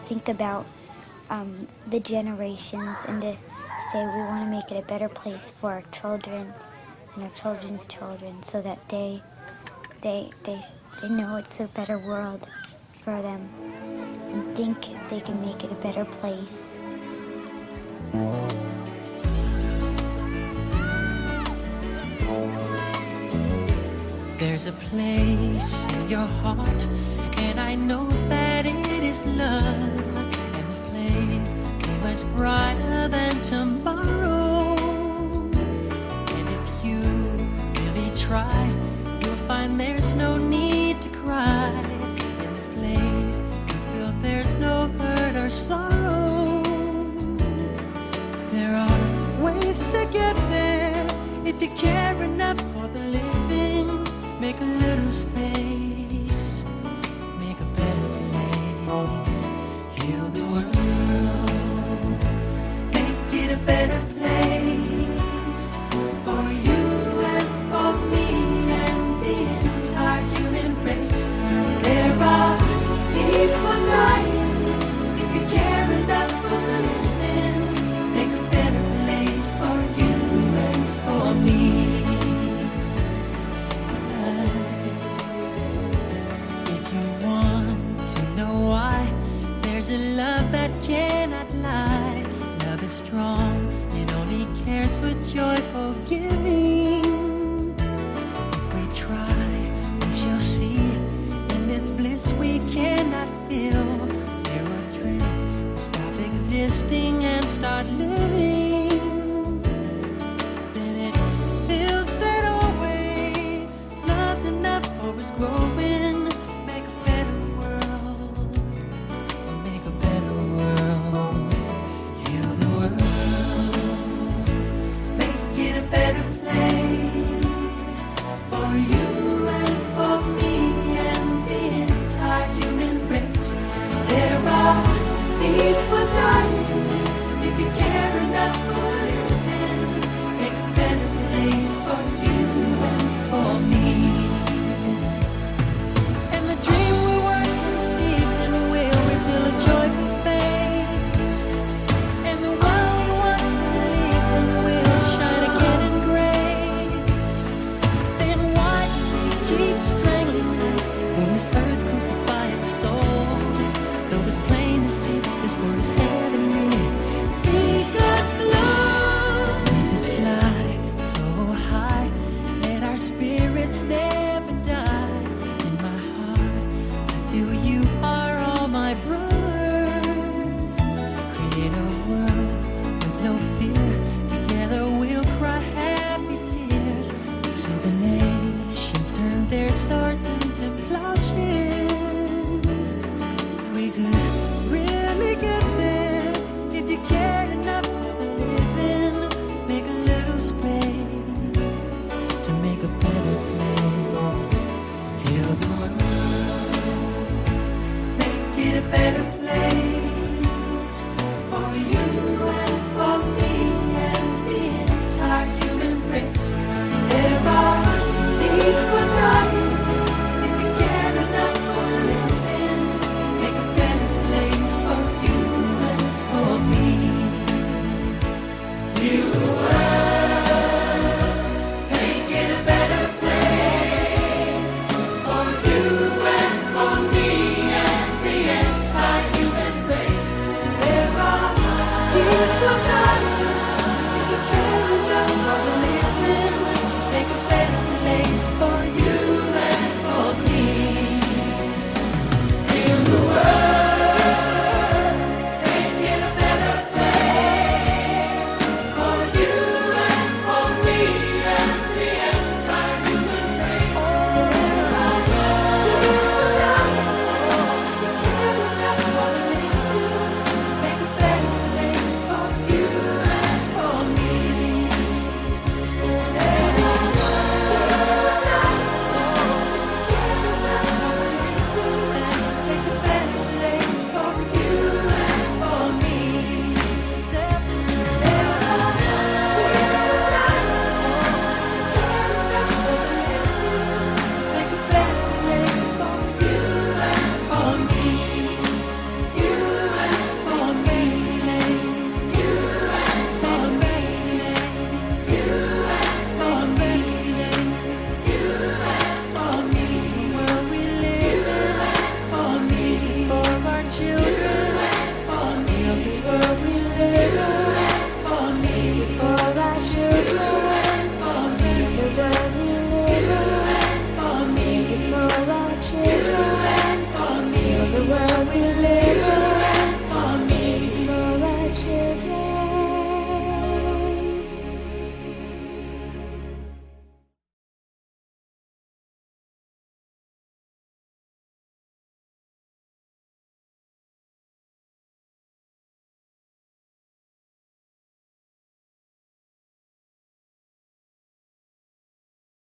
think about the generations and to say we want to make it a better place for our children and our children's children, so that they know it's a better world for them and think if they can make it a better place. There's a place in your heart, and I know that it is love. And this place is much brighter than tomorrow. And if you really try, you'll find there's no need to cry. In this place, you feel there's no hurt or sorrow. There are ways to get there if you care enough for the living. Make a little space, make a better place, heal the world, make it a better place for you and for me and the entire human race. There are people dying. If you care enough for the living, make a better place for you and for me. There's a love that cannot lie. Love is strong, it only cares for joyful giving. If we try, we shall see. In this bliss we cannot feel. There are dreams, stop existing and start living. Then it feels that always love's enough for us growing. Make a better world. Make a better world, heal the world, make it a better place for you and for me and the entire human race. There are people dying. If you care enough for living, make a better place for you and for me. And the dream we were conceived in will reveal a joyful face, and the world we once believed in will shine again in grace. Then why keep strangling when this earth crucify its soul? Though it's plain to see that this world is heavenly, be God's love. Let it fly so high, let our spirits never die. In my heart, I feel you are all my brothers. Create a world with no fear. Together we'll cry happy tears. See the nations turn their swords into plowshares. We could really get there if you cared enough for the living. Make a little space to make a better place. Heal the world, make it a better place for you and for me and the entire human race. There are people dying. If you care enough for the living, make a better place for you and for me. Heal the world, make it a better place for you and for me and the entire human race. There are people